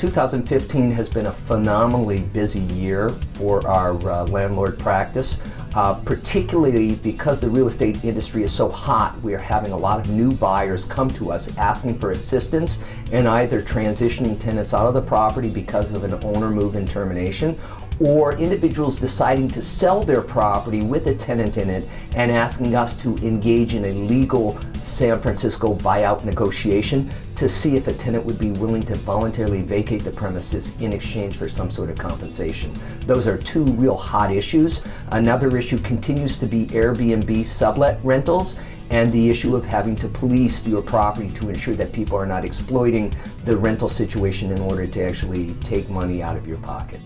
2015 has been a phenomenally busy year for our landlord practice, particularly because the real estate industry is so hot. We are having a lot of new buyers come to us asking for assistance in either transitioning tenants out of the property because of an owner move-in termination, or individuals deciding to sell their property with a tenant in it and asking us to engage in a legal San Francisco buyout negotiation to see if a tenant would be willing to voluntarily vacate the premises in exchange for some sort of compensation. Those are two real hot issues. Another issue continues to be Airbnb sublet rentals and the issue of having to police your property to ensure that people are not exploiting the rental situation in order to actually take money out of your pocket.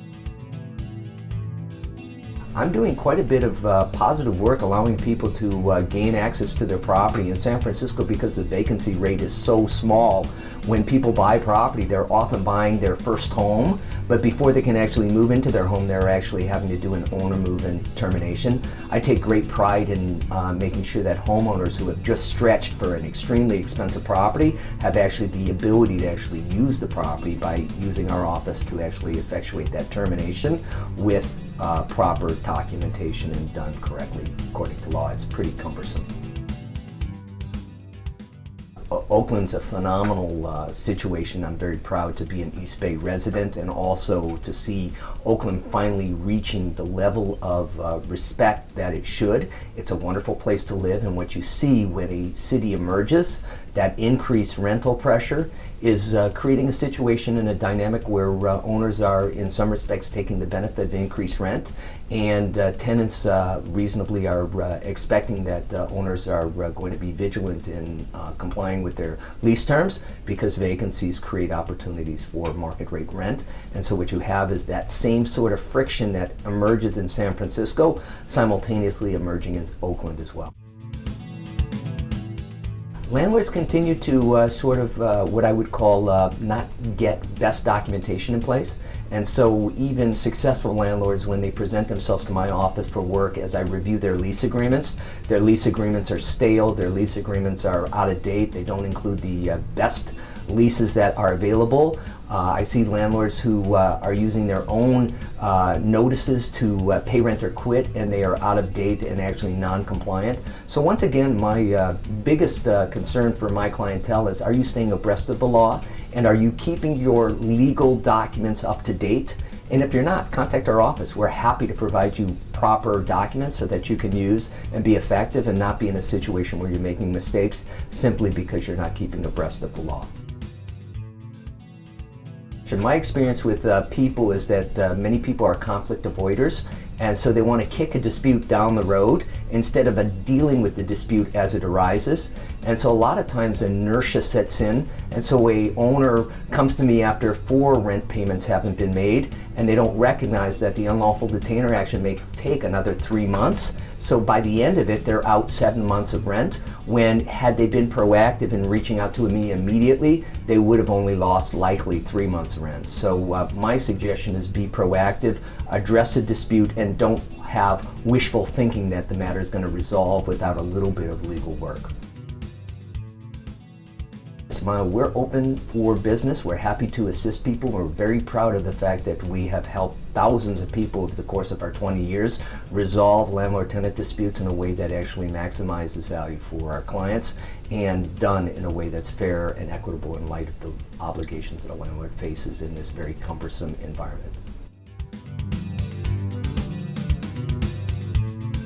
I'm doing quite a bit of positive work allowing people to gain access to their property in San Francisco because the vacancy rate is so small. When people buy property, they're often buying their first home, but before they can actually move into their home, they're actually having to do an owner move-in termination. I take great pride in making sure that homeowners who have just stretched for an extremely expensive property have actually the ability to actually use the property by using our office to actually effectuate that termination with proper documentation and done correctly according to law. It's pretty cumbersome. Oakland's a phenomenal situation. I'm very proud to be an East Bay resident and also to see Oakland finally reaching the level of respect that it should. It's a wonderful place to live, and what you see when a city emerges, that increased rental pressure is creating a situation and a dynamic where owners are in some respects taking the benefit of increased rent, and tenants reasonably are expecting that owners are going to be vigilant in complying with their lease terms, because vacancies create opportunities for market rate rent. And so what you have is that same sort of friction that emerges in San Francisco simultaneously emerging in Oakland as well. Landlords continue to sort of what I would call not get best documentation in place. And so even successful landlords, when they present themselves to my office for work, as I review their lease agreements are stale, their lease agreements are out of date, they don't include the best leases that are available. I see landlords who are using their own notices to pay rent or quit, and they are out of date and actually non-compliant. So once again, my biggest concern for my clientele is, are you staying abreast of the law, and are you keeping your legal documents up to date? And if you're not, contact our office. We're happy to provide you proper documents so that you can use and be effective and not be in a situation where you're making mistakes simply because you're not keeping abreast of the law. My experience with people is that many people are conflict avoiders, and so they want to kick a dispute down the road instead of dealing with the dispute as it arises. And so a lot of times inertia sets in, and so a owner comes to me after 4 rent payments haven't been made, and they don't recognize that the unlawful detainer action may take another 3 months. So by the end of it, they're out 7 months of rent, when had they been proactive in reaching out to me immediately, they would have only lost likely 3 months of rent. So my suggestion is be proactive, address a dispute, and don't have wishful thinking that the matter is going to resolve without a little bit of legal work. We're open for business. We're happy to assist people. We're very proud of the fact that we have helped thousands of people over the course of our 20 years resolve landlord-tenant disputes in a way that actually maximizes value for our clients, and done in a way that's fair and equitable in light of the obligations that a landlord faces in this very cumbersome environment.